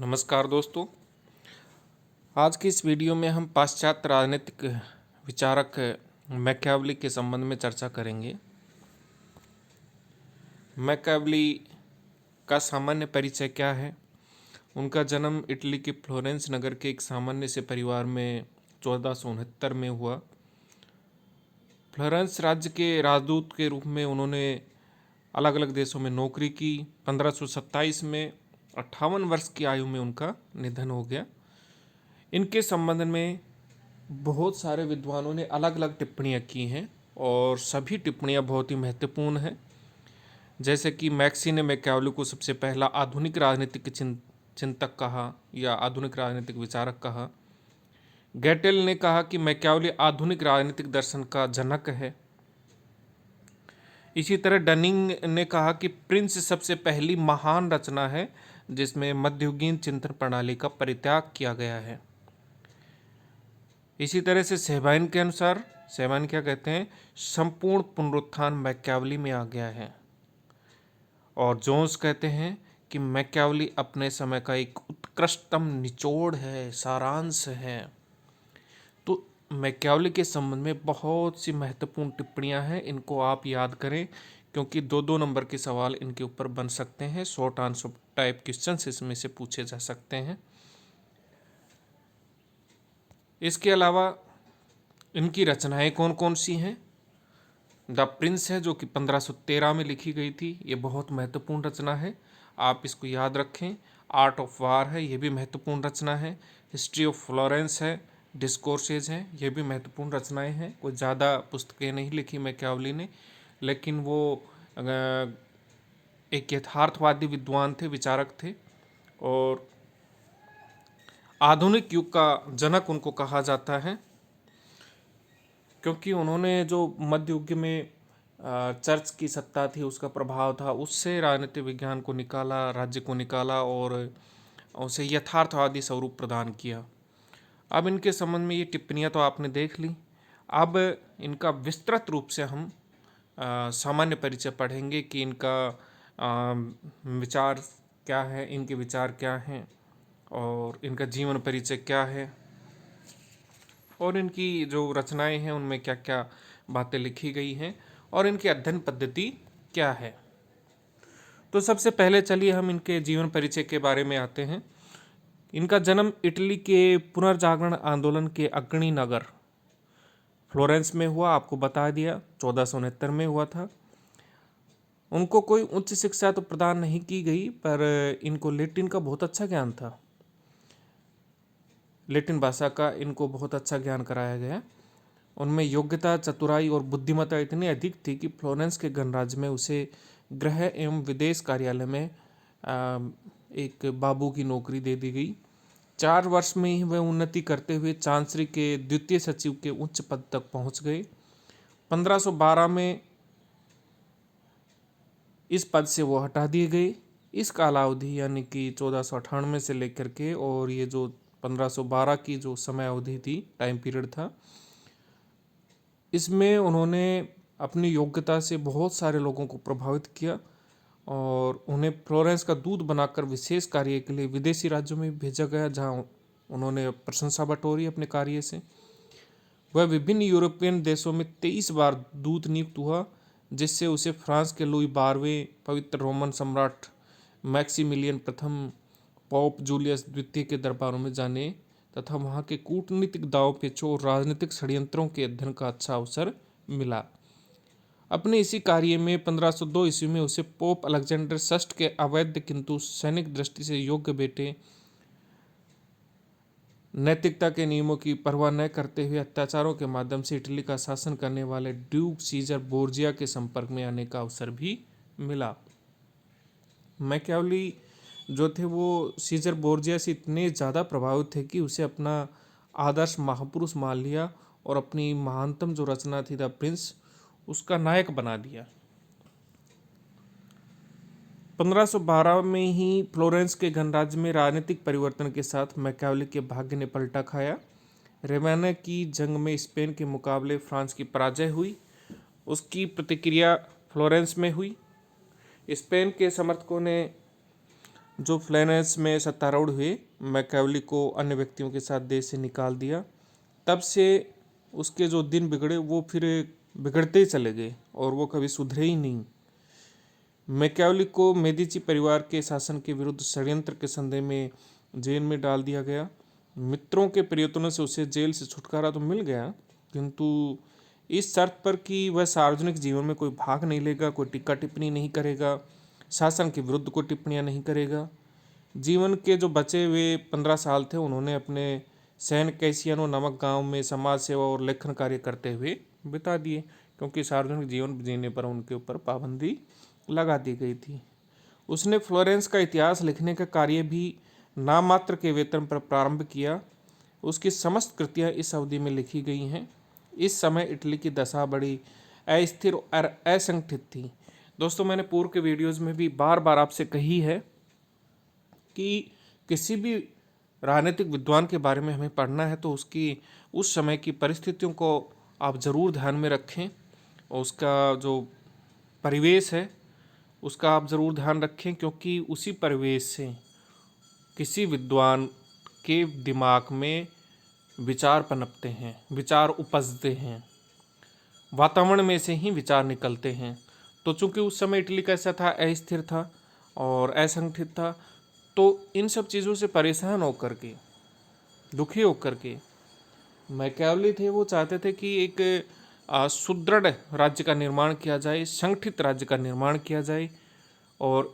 नमस्कार दोस्तों। आज की इस वीडियो में हम पाश्चात्य राजनीतिक विचारक मैकियावेली के संबंध में चर्चा करेंगे। मैकियावेली का सामान्य परिचय क्या है? उनका जन्म इटली के फ्लोरेंस नगर के एक सामान्य से परिवार में 1469 में हुआ। फ्लोरेंस राज्य के राजदूत के रूप में उन्होंने अलग अलग देशों में नौकरी की। 1527 में 58 वर्ष की आयु में उनका निधन हो गया। इनके संबंध में बहुत सारे विद्वानों ने अलग अलग टिप्पणियाँ की हैं और सभी टिप्पणियाँ बहुत ही महत्वपूर्ण हैं। जैसे कि मैक्सी ने मैकियावेली को सबसे पहला आधुनिक राजनीतिक चिंतक कहा या आधुनिक राजनीतिक विचारक कहा। गैटेल ने कहा कि मैकियावेली आधुनिक राजनीतिक दर्शन का जनक है। इसी तरह डनिंग ने कहा कि प्रिंस सबसे पहली महान रचना है जिसमें मध्ययुगीन चिंतन प्रणाली का परित्याग किया गया है। इसी तरह से सेहबाइन के अनुसार सेहबाइन क्या कहते हैं, संपूर्ण पुनरुत्थान मैकियावेली में आ गया है। और जोन्स कहते हैं कि मैकियावेली अपने समय का एक उत्कृष्टतम निचोड़ है, सारांश है। तो मैकियावेली के संबंध में बहुत सी महत्वपूर्ण टिप्पणियां हैं, इनको आप याद करें क्योंकि 2-2 नंबर के सवाल इनके ऊपर बन सकते हैं। शॉर्ट आंसर टाइप क्वेश्चन इसमें से पूछे जा सकते हैं। इसके अलावा इनकी रचनाएं कौन कौन सी हैं? द प्रिंस है जो कि 1513 में लिखी गई थी, ये बहुत महत्वपूर्ण रचना है, आप इसको याद रखें। आर्ट ऑफ वार है, ये भी महत्वपूर्ण रचना है। हिस्ट्री ऑफ फ्लोरेंस है, डिस्कोर्सेज हैं, ये भी महत्वपूर्ण रचनाएं हैं। कोई ज़्यादा पुस्तकें नहीं लिखी मैकियावेली ने, लेकिन वो एक यथार्थवादी विद्वान थे, विचारक थे और आधुनिक युग का जनक उनको कहा जाता है क्योंकि उन्होंने जो मध्य युग में चर्च की सत्ता थी, उसका प्रभाव था, उससे राजनीतिक विज्ञान को निकाला, राज्य को निकाला और उसे यथार्थवादी स्वरूप प्रदान किया। अब इनके संबंध में ये टिप्पणियाँ तो आपने देख ली। अब इनका विस्तृत रूप से हम सामान्य परिचय पढ़ेंगे कि इनका विचार क्या है, इनके विचार क्या हैं और इनका जीवन परिचय क्या है और इनकी जो रचनाएं हैं उनमें क्या क्या बातें लिखी गई हैं और इनकी अध्ययन पद्धति क्या है। तो सबसे पहले चलिए हम इनके जीवन परिचय के बारे में आते हैं। इनका जन्म इटली के पुनर्जागरण आंदोलन के अग्रणी नगर फ्लोरेंस में हुआ, आपको बता दिया 1469 में हुआ था। उनको कोई उच्च शिक्षा तो प्रदान नहीं की गई, पर इनको लैटिन का बहुत अच्छा ज्ञान था, लैटिन भाषा का इनको बहुत अच्छा ज्ञान कराया गया। उनमें योग्यता, चतुराई और बुद्धिमत्ता इतनी अधिक थी कि फ्लोरेंस के गणराज्य में उसे गृह एवं विदेश कार्यालय में एक बाबू की नौकरी दे दी गई। 4 वर्ष में ही वह उन्नति करते हुए चांसरी के द्वितीय सचिव के उच्च पद तक पहुंच गए। 1512 में इस पद से वो हटा दिए गए। इस कालावधि यानी कि 1498 से लेकर के और ये जो 1512 की जो समय अवधि थी, टाइम पीरियड था, इसमें उन्होंने अपनी योग्यता से बहुत सारे लोगों को प्रभावित किया और उन्हें फ्लोरेंस का दूत बनाकर विशेष कार्य के लिए विदेशी राज्यों में भेजा गया, जहां उन्होंने प्रशंसा बटोरी अपने कार्य से। वह विभिन्न यूरोपियन देशों में 23 बार दूत नियुक्त हुआ, जिससे उसे फ्रांस के लुई 12वें, पवित्र रोमन सम्राट मैक्सिमिलियन प्रथम, पोप जूलियस द्वितीय के दरबारों में जाने तथा वहाँ के कूटनीतिक दाव पेचों और राजनीतिक षड्यंत्रों के अध्ययन का अच्छा अवसर मिला। अपने इसी कार्य में 1502 ईस्वी में उसे पोप अलेक्जेंडर षष्ठ के अवैध किंतु सैनिक दृष्टि से योग्य बेटे, नैतिकता के नियमों की परवाह न करते हुए अत्याचारों के माध्यम से इटली का शासन करने वाले ड्यूक सीजर बोर्जिया के संपर्क में आने का अवसर भी मिला। मैकियावेली जो थे वो सीजर बोर्जिया से इतने ज़्यादा प्रभावित थे कि उसे अपना आदर्श महापुरुष मान लिया और अपनी महानतम जो रचना थी द प्रिंस, उसका नायक बना दिया। 1512 में ही फ्लोरेंस के गणराज्य में राजनीतिक परिवर्तन के साथ मैकियावेली के भाग्य ने पलटा खाया। रेवेना की जंग में स्पेन के मुकाबले फ्रांस की पराजय हुई। उसकी प्रतिक्रिया फ्लोरेंस में हुई। स्पेन के समर्थकों ने जो फ्लेनेस में सत्तारूढ़ हुए, मैकियावेली को अन्य व्यक्तियों के साथ देश से निकाल दिया। तब से उसके जो दिन बिगड़े वो फिर बिगड़ते ही चले गए और वो कभी सुधरे ही नहीं। मैकियावेली को मेदिची परिवार के शासन के विरुद्ध षड्यंत्र के संदेह में जेल में डाल दिया गया। मित्रों के प्रयत्नों से उसे जेल से छुटकारा तो मिल गया, किंतु इस शर्त पर कि वह सार्वजनिक जीवन में कोई भाग नहीं लेगा, कोई टीका टिप्पणी नहीं करेगा, शासन के विरुद्ध कोई टिप्पणियां नहीं करेगा। जीवन के जो बचे हुए 15 साल थे उन्होंने अपने सैन कैसियानो नामक गांव में समाज सेवा और लेखन कार्य करते हुए बिता दिए, क्योंकि सार्वजनिक जीवन जीने पर उनके ऊपर पाबंदी लगा दी गई थी। उसने फ्लोरेंस का इतिहास लिखने का कार्य भी नाम मात्र के वेतन पर प्रारंभ किया। उसकी समस्त कृतियाँ इस अवधि में लिखी गई हैं। इस समय इटली की दशा बड़ी अस्थिर और असंगठित थी। दोस्तों, मैंने पूर्व के वीडियोज़ में भी बार बार आपसे कही है कि किसी भी राजनीतिक विद्वान के बारे में हमें पढ़ना है तो उसकी उस समय की परिस्थितियों को आप ज़रूर ध्यान में रखें और उसका जो परिवेश है उसका आप ज़रूर ध्यान रखें, क्योंकि उसी परिवेश से किसी विद्वान के दिमाग में विचार पनपते हैं, विचार उपजते हैं, वातावरण में से ही विचार निकलते हैं। तो चूंकि उस समय इटली कैसा था, अस्थिर था और असंगठित था, तो इन सब चीज़ों से परेशान होकर के, दुखी होकर के मैकियावेली थे वो चाहते थे कि एक सुदृढ़ राज्य का निर्माण किया जाए, संगठित राज्य का निर्माण किया जाए। और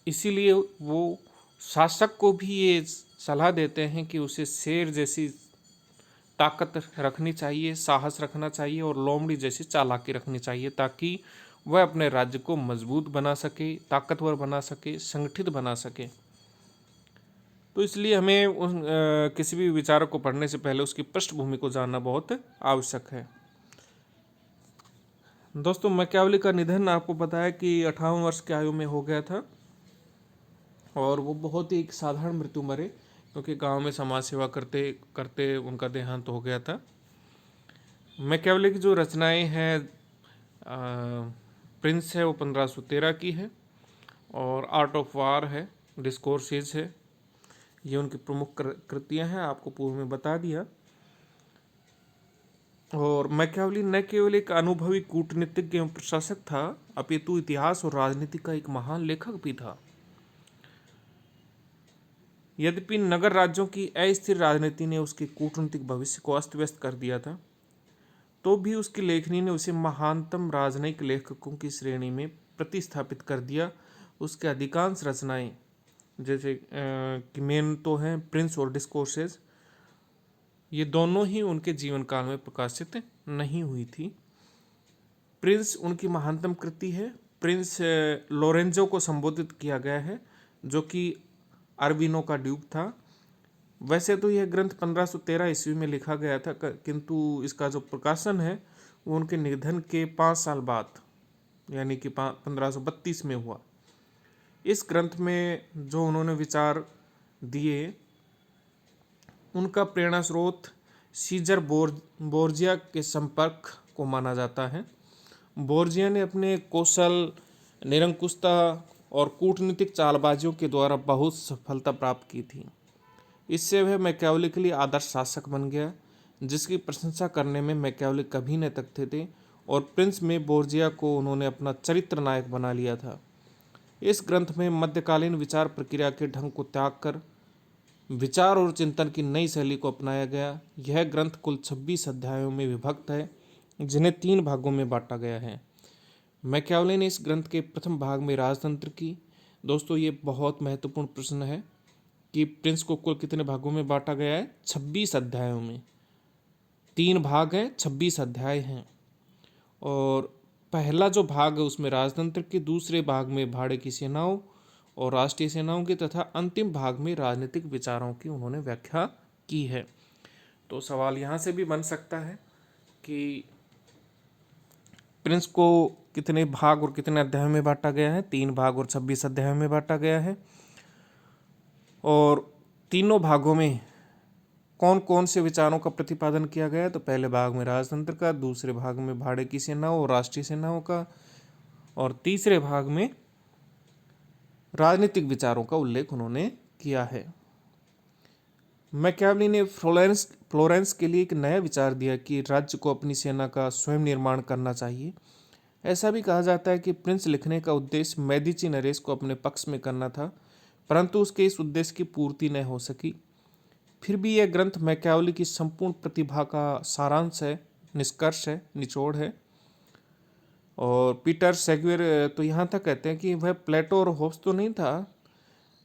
इसीलिए वो शासक को भी ये सलाह देते हैं कि उसे शेर जैसी ताकत रखनी चाहिए, साहस रखना चाहिए और लोमड़ी जैसी चालाकी रखनी चाहिए, ताकि वह अपने राज्य को मजबूत बना सके, ताकतवर बना सके, संगठित बना सके। तो इसलिए हमें किसी भी विचारक को पढ़ने से पहले उसकी पृष्ठभूमि को जानना बहुत आवश्यक है। दोस्तों, मैकियावेली का निधन आपको पता है कि 58 वर्ष की आयु में हो गया था और वो बहुत ही एक साधारण मृत्यु मरे, क्योंकि गांव में समाज सेवा करते करते उनका देहांत हो गया था। मैकियावेली की जो रचनाएं हैं, प्रिंस है वो 1513 की है और आर्ट ऑफ वार है, डिस्कोर्सेज है, ये उनकी प्रमुख कृतियां हैं, आपको पूर्व में बता दिया। और मैकियावेली न केवल एक अनुभवी कूटनीतिज्ञ एवं प्रशासक था, अपितु इतिहास और राजनीति का एक महान लेखक भी था। यद्यपि नगर राज्यों की अस्थिर राजनीति ने उसके कूटनीतिक भविष्य को अस्त व्यस्त कर दिया था, तो भी उसकी लेखनी ने उसे महानतम राजनयिक लेखकों की श्रेणी में प्रतिस्थापित कर दिया। उसके अधिकांश रचनाएं, जैसे कि मेन तो हैं प्रिंस और डिस्कोर्सेज, ये दोनों ही उनके जीवन काल में प्रकाशित नहीं हुई थी। प्रिंस उनकी महानतम कृति है। प्रिंस लोरेंजो को संबोधित किया गया है, जो कि अरबीनो का ड्यूक था। वैसे तो यह ग्रंथ 1513 ईस्वी में लिखा गया था, किंतु इसका जो प्रकाशन है वो उनके निधन के 5 साल बाद, यानी कि 1532 में हुआ। इस ग्रंथ में जो उन्होंने विचार दिए, उनका प्रेरणा स्रोत सीजर बोर्जिया के संपर्क को माना जाता है। बोर्जिया ने अपने कौशल, निरंकुशता और कूटनीतिक चालबाजियों के द्वारा बहुत सफलता प्राप्त की थी। इससे वह मैकियावेली के लिए आदर्श शासक बन गया, जिसकी प्रशंसा करने में मैकियावेली कभी न थकते थे। और प्रिंस में बोर्जिया को उन्होंने अपना चरित्र नायक बना लिया था। इस ग्रंथ में मध्यकालीन विचार प्रक्रिया के ढंग को त्याग कर विचार और चिंतन की नई शैली को अपनाया गया। यह ग्रंथ कुल 26 अध्यायों में विभक्त है, जिन्हें 3 भागों में बांटा गया है। मैकियावेली ने इस ग्रंथ के प्रथम भाग में राजतंत्र की, दोस्तों ये बहुत महत्वपूर्ण प्रश्न है कि प्रिंस को कुल कितने भागों में बांटा गया है? 26 अध्यायों में। 3 भाग हैं, 26 अध्याय हैं। और पहला जो भाग है उसमें राजतंत्र की, दूसरे भाग में भाड़े की सेनाओं और राष्ट्रीय सेनाओं की, तथा अंतिम भाग में राजनीतिक विचारों की उन्होंने व्याख्या की है। तो सवाल यहाँ से भी बन सकता है कि प्रिंस को कितने भाग और कितने अध्यायों में बांटा गया है? 3 भाग और 26 अध्यायों में बांटा गया है। और तीनों भागों में कौन कौन से विचारों का प्रतिपादन किया गया है? तो पहले भाग में राजतंत्र का, दूसरे भाग में भाड़े की सेनाओं और राष्ट्रीय सेनाओं का, और तीसरे भाग में राजनीतिक विचारों का उल्लेख उन्होंने किया है। मैकियावेली ने फ्लोरेंस के लिए एक नया विचार दिया कि राज्य को अपनी सेना का स्वयं निर्माण करना चाहिए। ऐसा भी कहा जाता है कि प्रिंस लिखने का उद्देश्य मेडिची नरेश को अपने पक्ष में करना था, परंतु उसके इस उद्देश्य की पूर्ति न हो सकी। फिर भी यह ग्रंथ मैकियावेली की संपूर्ण प्रतिभा का सारांश है, निष्कर्ष है, निचोड़ है। और पीटर सेग्वेर तो यहाँ तक कहते हैं कि वह प्लेटो और होब्स तो नहीं था,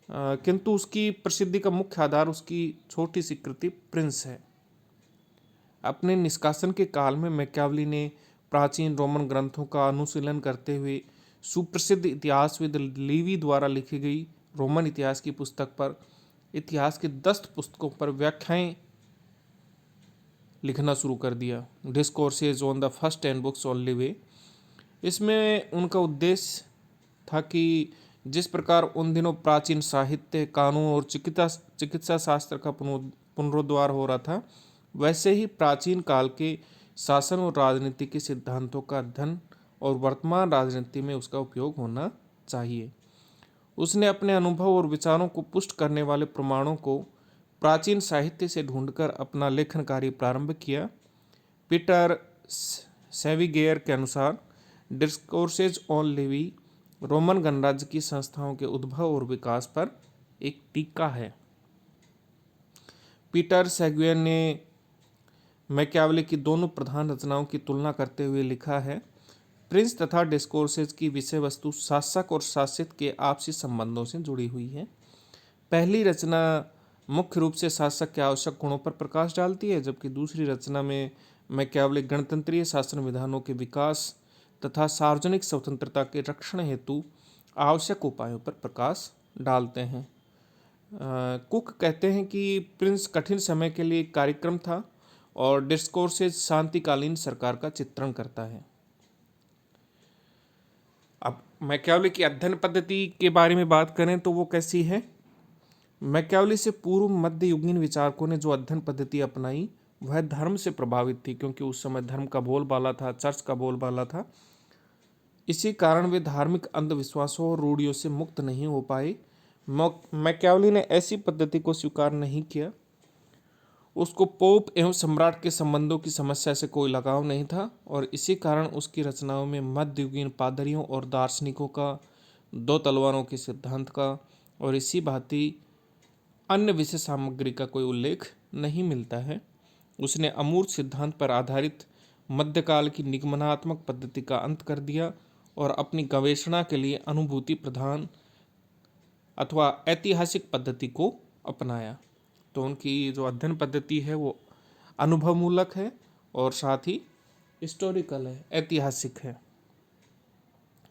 किंतु उसकी प्रसिद्धि का मुख्य आधार उसकी छोटी सी कृति प्रिंस है। अपने निष्कासन के काल में मैकियावेली ने प्राचीन रोमन ग्रंथों का अनुशीलन करते हुए सुप्रसिद्ध इतिहासविद लीवी द्वारा लिखी गई रोमन इतिहास की पुस्तक पर इतिहास के 10 पुस्तकों पर व्याख्याएं लिखना शुरू कर दिया, discourses on the first 10 books on Livy. इसमें उनका उद्देश्य था कि जिस प्रकार उन दिनों प्राचीन साहित्य, कानून और चिकित्सा शास्त्र का पुनरुद्धार हो रहा था, वैसे ही प्राचीन काल के शासन और राजनीति के सिद्धांतों का अध्ययन और वर्तमान राजनीति में उसका उपयोग होना चाहिए। उसने अपने अनुभव और विचारों को पुष्ट करने वाले प्रमाणों को प्राचीन साहित्य से ढूंढकर अपना लेखन कार्य प्रारंभ किया। पीटर सेविगेयर के अनुसार डिस्कोर्सेज ऑन लिवी रोमन गणराज्य की संस्थाओं के उद्भव और विकास पर एक टीका है। पीटर सेग्वेयर ने मैकियावेली की दोनों प्रधान रचनाओं की तुलना करते हुए लिखा है, प्रिंस तथा डिस्कोर्सेज की विषय वस्तु शासक और शासित के आपसी संबंधों से जुड़ी हुई है। पहली रचना मुख्य रूप से शासक के आवश्यक गुणों पर प्रकाश डालती है, जबकि दूसरी रचना में मैकियावेली गणतंत्रीय शासन विधानों के विकास तथा सार्वजनिक स्वतंत्रता के रक्षण हेतु आवश्यक उपायों पर प्रकाश डालते हैं। कुक कहते हैं कि प्रिंस कठिन समय के लिए एक कार्यक्रम था और डिस्कोर्सेज शांतिकालीन सरकार का चित्रण करता है। अब मैकियावेली की अध्ययन पद्धति के बारे में बात करें तो वो कैसी है। मैकियावेली से पूर्व मध्ययुगीन विचारकों ने जो अध्ययन पद्धति अपनाई वह धर्म से प्रभावित थी, क्योंकि उस समय धर्म का बोलबाला था, चर्च का बोलबाला था। इसी कारण वे धार्मिक अंधविश्वासों और रूढ़ियों से मुक्त नहीं हो पाए। मैकियावेली ने ऐसी पद्धति को स्वीकार नहीं किया। उसको पोप एवं सम्राट के संबंधों की समस्या से कोई लगाव नहीं था और इसी कारण उसकी रचनाओं में मध्ययुगीन पादरियों और दार्शनिकों का, 2 तलवारों के सिद्धांत का और इसी भांति अन्य विषय सामग्री का कोई उल्लेख नहीं मिलता है। उसने अमूर्त सिद्धांत पर आधारित मध्यकाल की निगमनात्मक पद्धति का अंत कर दिया और अपनी गवेषणा के लिए अनुभूति प्रधान अथवा ऐतिहासिक पद्धति को अपनाया। तो उनकी जो अध्ययन पद्धति है वो अनुभवमूलक है और साथ ही हिस्टोरिकल है, ऐतिहासिक है।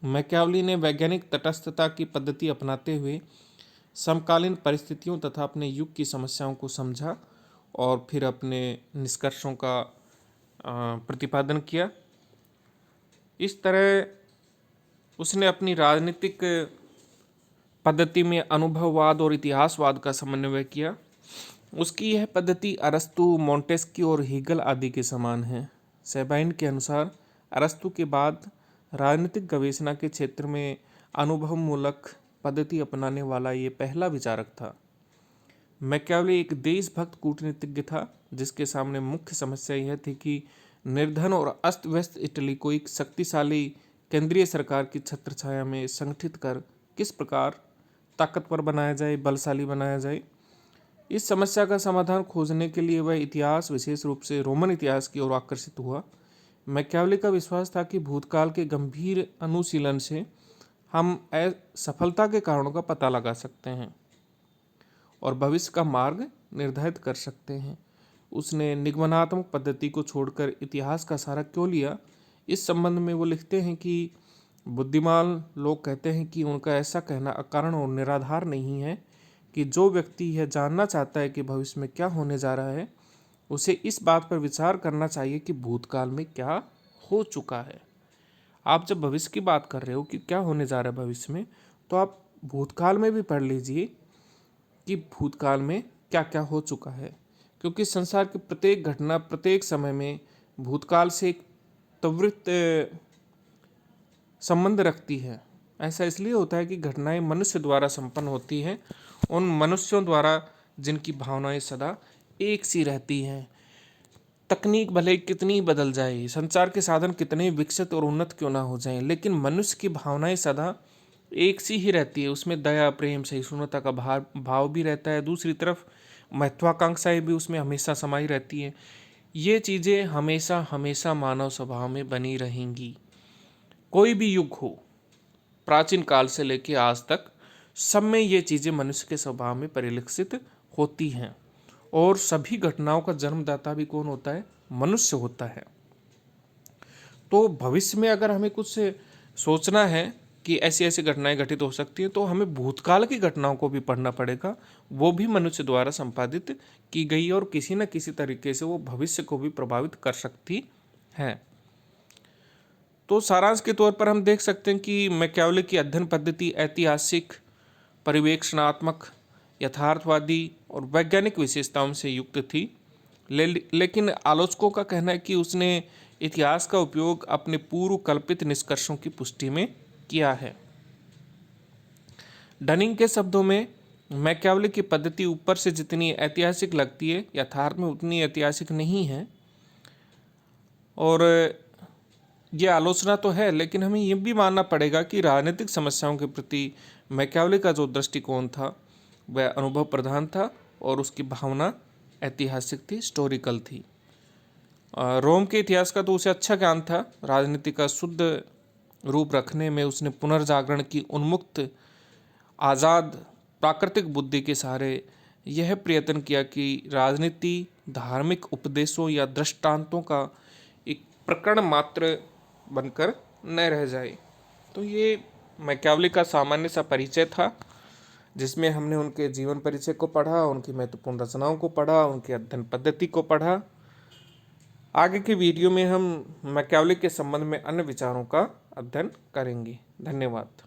मैकियावेली ने वैज्ञानिक तटस्थता की पद्धति अपनाते हुए समकालीन परिस्थितियों तथा अपने युग की समस्याओं को समझा और फिर अपने निष्कर्षों का प्रतिपादन किया। इस तरह उसने अपनी राजनीतिक पद्धति में अनुभववाद और इतिहासवाद का समन्वय किया। उसकी यह पद्धति अरस्तु, मोंटेस्क्यू और हीगल आदि के समान है। सेबाइन के अनुसार अरस्तु के बाद राजनीतिक गवेषणा के क्षेत्र में अनुभवमूलक पद्धति अपनाने वाला ये पहला विचारक था। मैकियावेली एक देशभक्त कूटनीतिज्ञ था, जिसके सामने मुख्य समस्या यह थी कि निर्धन और अस्त व्यस्त इटली को एक शक्तिशाली केंद्रीय सरकार की छत्रछाया में संगठित कर किस प्रकार ताकतवर बनाया जाए, बलशाली बनाया जाए। इस समस्या का समाधान खोजने के लिए वह इतिहास, विशेष रूप से रोमन इतिहास की ओर आकर्षित हुआ। मैकियावेली का विश्वास था कि भूतकाल के गंभीर अनुशीलन से हम असफलता के कारणों का पता लगा सकते हैं और भविष्य का मार्ग निर्धारित कर सकते हैं। उसने निगमनात्मक पद्धति को छोड़कर इतिहास का सहारा क्यों लिया, इस संबंध में वो लिखते हैं कि बुद्धिमान लोग कहते हैं कि उनका ऐसा कहना अकारण और निराधार नहीं है कि जो व्यक्ति यह जानना चाहता है कि भविष्य में क्या होने जा रहा है, उसे इस बात पर विचार करना चाहिए कि भूतकाल में क्या हो चुका है। आप जब भविष्य की बात कर रहे हो कि क्या होने जा रहा है भविष्य में, तो आप भूतकाल में भी पढ़ लीजिए कि भूतकाल में क्या क्या हो चुका है, क्योंकि संसार की प्रत्येक घटना प्रत्येक समय में भूतकाल से एक त्वरित संबंध रखती है। ऐसा इसलिए होता है कि घटनाएं मनुष्य द्वारा संपन्न होती हैं, उन मनुष्यों द्वारा जिनकी भावनाएं सदा एक सी रहती हैं। तकनीक भले ही कितनी बदल जाए, संचार के साधन कितने विकसित और उन्नत क्यों ना हो जाएं, लेकिन मनुष्य की भावनाएं सदा एक सी ही रहती है। उसमें दया, प्रेम, सहिष्णुता का भाव भी रहता है। दूसरी तरफ महत्वाकांक्षाएं भी उसमें हमेशा समाई रहती हैं। ये चीज़ें हमेशा हमेशा मानव स्वभाव में बनी रहेंगी। कोई भी युग हो, प्राचीन काल से लेकर आज तक, सब में ये चीज़ें मनुष्य के स्वभाव में परिलक्षित होती हैं। और सभी घटनाओं का जन्मदाता भी कौन होता है? मनुष्य होता है। तो भविष्य में अगर हमें कुछ सोचना है कि ऐसी ऐसी घटनाएं घटित हो सकती हैं, तो हमें भूतकाल की घटनाओं को भी पढ़ना पड़ेगा। वो भी मनुष्य द्वारा संपादित की गई और किसी न किसी तरीके से वो भविष्य को भी प्रभावित कर सकती हैं। तो सारांश के तौर पर हम देख सकते हैं कि मैकियावेली की अध्ययन पद्धति ऐतिहासिक, परिवेक्षणात्मक, यथार्थवादी और वैज्ञानिक विशेषताओं से युक्त थी। लेकिन आलोचकों का कहना है कि उसने इतिहास का उपयोग अपने पूर्व कल्पित निष्कर्षों की पुष्टि में किया है। डनिंग के शब्दों में, मैकियावेली की पद्धति ऊपर से जितनी ऐतिहासिक लगती है, यथार्थ में उतनी ऐतिहासिक नहीं है। और ये आलोचना तो है, लेकिन हमें ये भी मानना पड़ेगा कि राजनीतिक समस्याओं के प्रति मैकियावेली का जो दृष्टिकोण था वह अनुभव प्रधान था और उसकी भावना ऐतिहासिक थी, हिस्टोरिकल थी। रोम के इतिहास का तो उसे अच्छा ज्ञान था। राजनीति का शुद्ध रूप रखने में उसने पुनर्जागरण की उन्मुक्त, आज़ाद, प्राकृतिक बुद्धि के सहारे यह प्रयत्न किया कि राजनीति धार्मिक उपदेशों या दृष्टांतों का एक प्रकरण मात्र बनकर न रह जाए। तो ये मैकियावेली का सामान्य सा परिचय था, जिसमें हमने उनके जीवन परिचय को पढ़ा, उनकी महत्वपूर्ण रचनाओं को पढ़ा, उनकी अध्ययन पद्धति को पढ़ा। आगे के वीडियो में हम मैकियावेली के संबंध में अन्य विचारों का अध्ययन करेंगे। धन्यवाद।